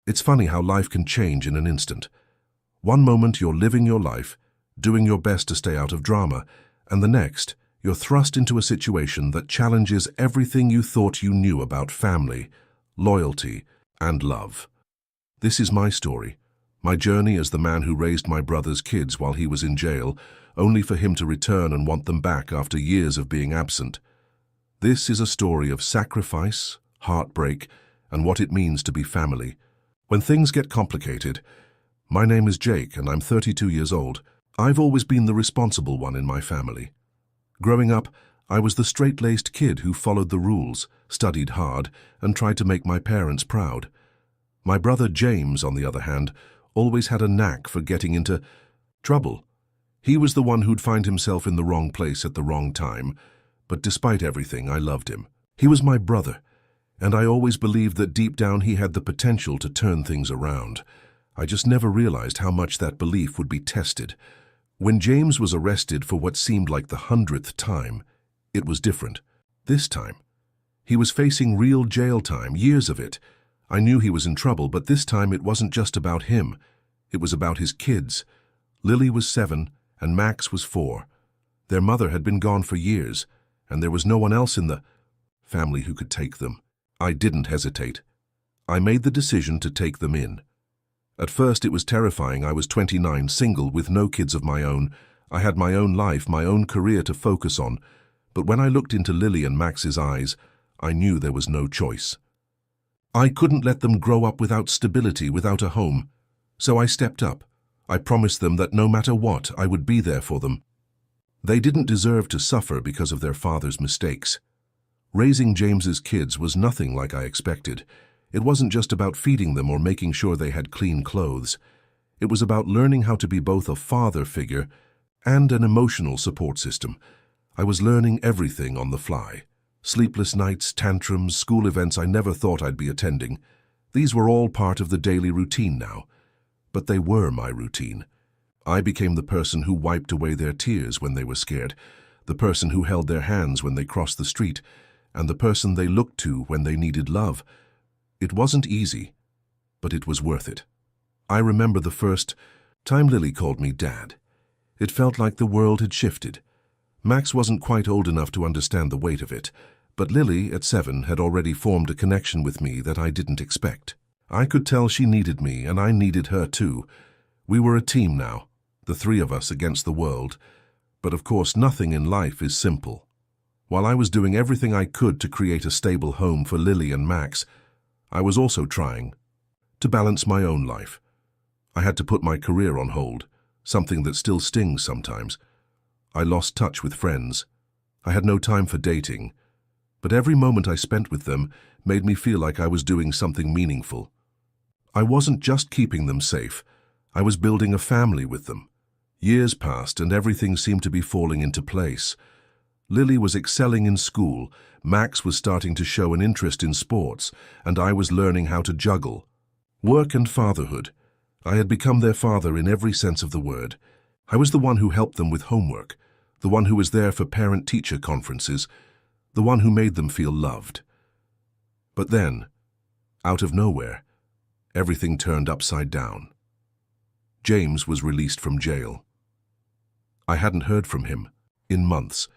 It's funny how life can change in an instant. One moment you're living your life, doing your best to stay out of drama, and the next, you're thrust into a situation that challenges everything you thought you knew about family, loyalty, and love. This is my story, my journey as the man who raised my brother's kids while he was in jail, only for him to return and want them back after years of being absent. This is a story of sacrifice, heartbreak, and what it means to be family. When things get complicated, my name is Jake and I'm 32 years old. I've always been the responsible one in my family. Growing up, I was the straight-laced kid who followed the rules, studied hard, and tried to make my parents proud. My brother James, on the other hand, always had a knack for getting into trouble. He was the one who'd find himself in the wrong place at the wrong time, but despite everything, I loved him. He was my brother, and I always believed that deep down he had the potential to turn things around. I just never realized how much that belief would be tested. When James was arrested for what seemed like the 100th time, it was different. This time, he was facing real jail time, years of it. I knew he was in trouble, but this time it wasn't just about him. It was about his kids. Lily was 7 and Max was 4. Their mother had been gone for years, and there was no one else in the family who could take them. I didn't hesitate. I made the decision to take them in. At first it was terrifying. I was 29, single, with no kids of my own. I had my own life, my own career to focus on. But when I looked into Lily and Max's eyes, I knew there was no choice. I couldn't let them grow up without stability, without a home. So I stepped up. I promised them that no matter what, I would be there for them. They didn't deserve to suffer because of their father's mistakes. Raising James's kids was nothing like I expected. It wasn't just about feeding them or making sure they had clean clothes. It was about learning how to be both a father figure and an emotional support system. I was learning everything on the fly. Sleepless nights, tantrums, school events I never thought I'd be attending. These were all part of the daily routine now. But they were my routine. I became the person who wiped away their tears when they were scared, the person who held their hands when they crossed the street, and the person they looked to when they needed love. It wasn't easy, but it was worth it. I remember the first time Lily called me Dad. It felt like the world had shifted. Max wasn't quite old enough to understand the weight of it, but Lily, at 7, had already formed a connection with me that I didn't expect. I could tell she needed me, and I needed her too. We were a team now, the 3 of us against the world. But of course, nothing in life is simple. While I was doing everything I could to create a stable home for Lily and Max, I was also trying to balance my own life. I had to put my career on hold, something that still stings sometimes. I lost touch with friends. I had no time for dating, but every moment I spent with them made me feel like I was doing something meaningful. I wasn't just keeping them safe. I was building a family with them. Years passed and everything seemed to be falling into place. Lily was excelling in school, Max was starting to show an interest in sports, and I was learning how to juggle work and fatherhood. I had become their father in every sense of the word. I was the one who helped them with homework, the one who was there for parent-teacher conferences, the one who made them feel loved. But then, out of nowhere, everything turned upside down. James was released from jail. I hadn't heard from him in months.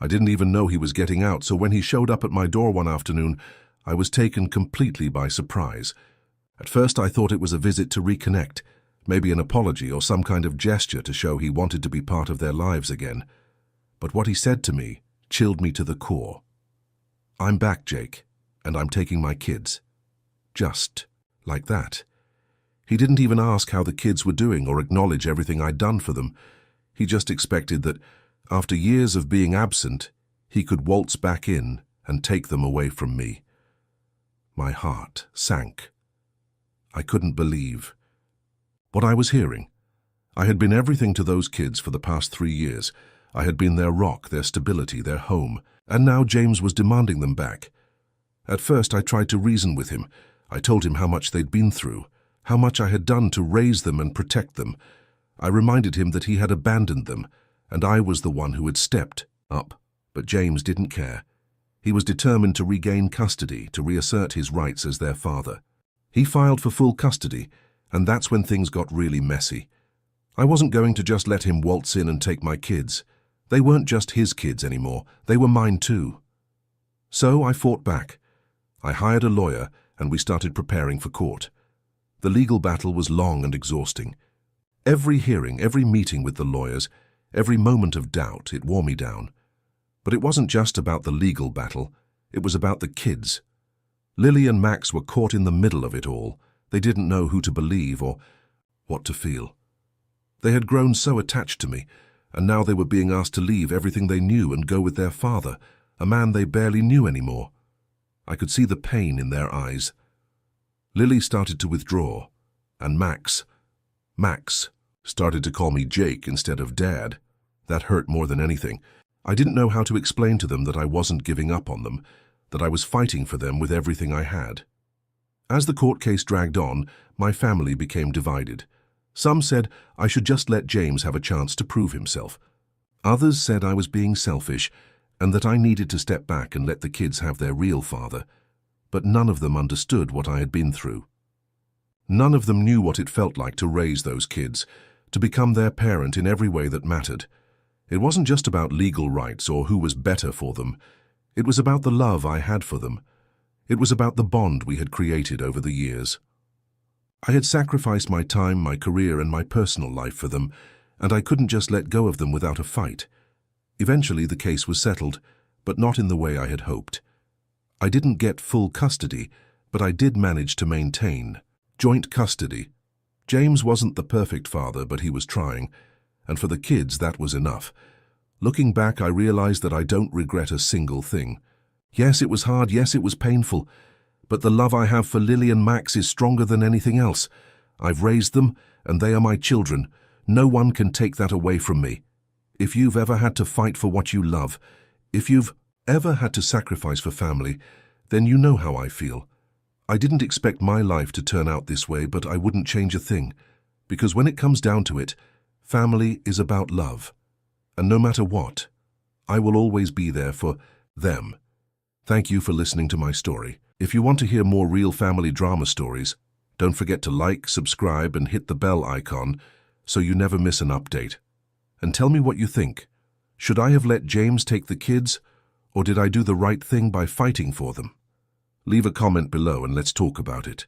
I didn't even know he was getting out, so when he showed up at my door one afternoon, I was taken completely by surprise. At first I thought it was a visit to reconnect, maybe an apology or some kind of gesture to show he wanted to be part of their lives again. But what he said to me chilled me to the core. "I'm back, Jake, and I'm taking my kids." Just like that. He didn't even ask how the kids were doing or acknowledge everything I'd done for them. He just expected that, after years of being absent, he could waltz back in and take them away from me. My heart sank. I couldn't believe what I was hearing. I had been everything to those kids for the past 3 years. I had been their rock, their stability, their home, and now James was demanding them back. At first I tried to reason with him. I told him how much they'd been through, how much I had done to raise them and protect them. I reminded him that he had abandoned them, and I was the one who had stepped up. But James didn't care. He was determined to regain custody, to reassert his rights as their father. He filed for full custody, and that's when things got really messy. I wasn't going to just let him waltz in and take my kids. They weren't just his kids anymore, they were mine too. So I fought back. I hired a lawyer, and we started preparing for court. The legal battle was long and exhausting. Every hearing, every meeting with the lawyers, every moment of doubt, it wore me down. But it wasn't just about the legal battle, it was about the kids. Lily and Max were caught in the middle of it all. They didn't know who to believe or what to feel. They had grown so attached to me, and now they were being asked to leave everything they knew and go with their father, a man they barely knew anymore. I could see the pain in their eyes. Lily started to withdraw, and Max started to call me Jake instead of Dad. That hurt more than anything. I didn't know how to explain to them that I wasn't giving up on them, that I was fighting for them with everything I had. As the court case dragged on, my family became divided. Some said I should just let James have a chance to prove himself. Others said I was being selfish and that I needed to step back and let the kids have their real father. But none of them understood what I had been through. None of them knew what it felt like to raise those kids, to become their parent in every way that mattered. It wasn't just about legal rights or who was better for them. It was about the love I had for them. It was about the bond we had created over the years. I had sacrificed my time, my career, and my personal life for them, and I couldn't just let go of them without a fight. Eventually the case was settled, but not in the way I had hoped. I didn't get full custody, but I did manage to maintain joint custody. James wasn't the perfect father, but he was trying, and for the kids that was enough. Looking back, I realized that I don't regret a single thing. Yes, it was hard, yes, it was painful, but the love I have for Lily and Max is stronger than anything else. I've raised them, and they are my children. No one can take that away from me. If you've ever had to fight for what you love, if you've ever had to sacrifice for family, then you know how I feel. I didn't expect my life to turn out this way, but I wouldn't change a thing. Because when it comes down to it, family is about love. And no matter what, I will always be there for them. Thank you for listening to my story. If you want to hear more real family drama stories, don't forget to like, subscribe, and hit the bell icon so you never miss an update. And tell me what you think. Should I have let James take the kids, or did I do the right thing by fighting for them? Leave a comment below and let's talk about it.